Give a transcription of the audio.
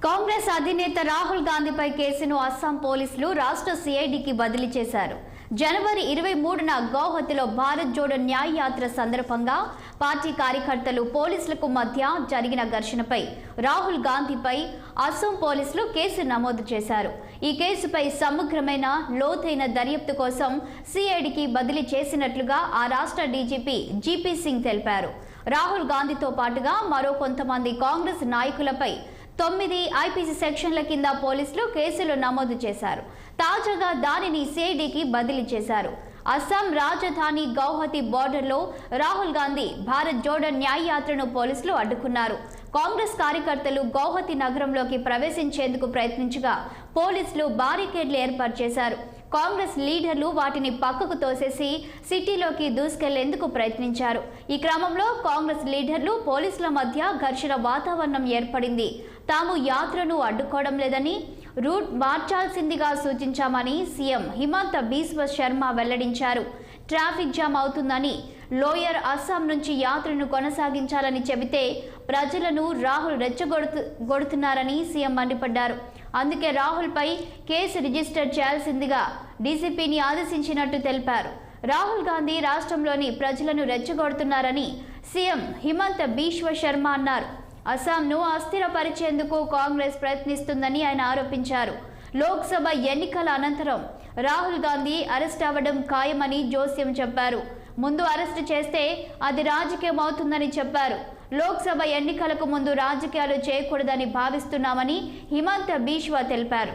కాంగ్రెస్ అధినేత రాహుల్ గాంధీపై కేసును అస్సాం పోలీసులు రాష్ట్ర సిఐడికి బదిలీ చేశారు. జనవరి 23న గౌహతిలో భారత్ జోడో న్యాయ యాత్ర సందర్భంగా పార్టీ కార్యకర్తలు పోలీసులకు మధ్య జరిగిన ఘర్షణపై రాహుల్ గాంధీపై అస్సాం పోలీసులు కేసు నమోదు చేశారు. ఈ కేసుపై సమగ్రమైన లోతైన దర్యాప్తు కోసం సిఐడికి బదిలీ చేసినట్లుగా ఆ రాష్ట్ర డీజీపీ జీపీ సింగ్ తెలిపారు. రాహుల్ గాంధీతో పాటుగా మరో కొంతమంది కాంగ్రెస్ నాయకులపై 9 ఐపీసీ సెక్షన్ల కింద పోలీసులు కేసులు నమోదు చేశారు. తాజాగా దానిని సిఐడికి బదిలీ చేశారు. అస్సాం రాజధాని గౌహతి బోర్డర్లో రాహుల్ గాంధీ భారత్ జోడో న్యాయ యాత్రను పోలీసులు అడ్డుకున్నారు. కాంగ్రెస్ కార్యకర్తలు గౌహతి నగరంలోకి ప్రవేశించేందుకు ప్రయత్నించగా పోలీసులు బారికేడ్లు ఏర్పాటు చేశారు. కాంగ్రెస్ లీడర్లు వాటిని పక్కకు తోసేసి సిటీలోకి దూసుకెళ్లేందుకు ప్రయత్నించారు. ఈ క్రమంలో కాంగ్రెస్ లీడర్లు పోలీసుల మధ్య ఘర్షణ వాతావరణం ఏర్పడింది. తాము యాత్రను అడ్డుకోవడం లేదని, రూట్ మార్చాల్సిందిగా సూచించామని సీఎం హిమంత బిశ్వ శర్మ వెల్లడించారు. ట్రాఫిక్ జామ్ అవుతుందని, లోయర్ అస్సాం నుంచి యాత్రను కొనసాగించాలని చెబితే ప్రజలను రాహుల్ రెచ్చగొడుతున్నారని సీఎం మండిపడ్డారు. అందుకే రాహుల్పై కేసు రిజిస్టర్ చేయాల్సిందిగా డీసీపీని ఆదేశించినట్టు తెలిపారు. రాహుల్ గాంధీ రాష్ట్రంలోని ప్రజలను రెచ్చగొడుతున్నారని సీఎం హిమంత బిశ్వ శర్మ అన్నారు. అస్సాంను అస్థిరపరిచేందుకు కాంగ్రెస్ ప్రయత్నిస్తుందని ఆయన ఆరోపించారు. లోక్సభ ఎన్నికల అనంతరం రాహుల్ గాంధీ అరెస్ట్ అవ్వడం ఖాయమని జోస్యం చెప్పారు. ముందు అరెస్టు చేస్తే అది రాజకీయం అవుతుందని చెప్పారు. లోక్సభ ఎన్నికలకు ముందు రాజకీయాలు చేయకూడదని భావిస్తున్నామని హిమంత బిశ్వ తెలిపారు.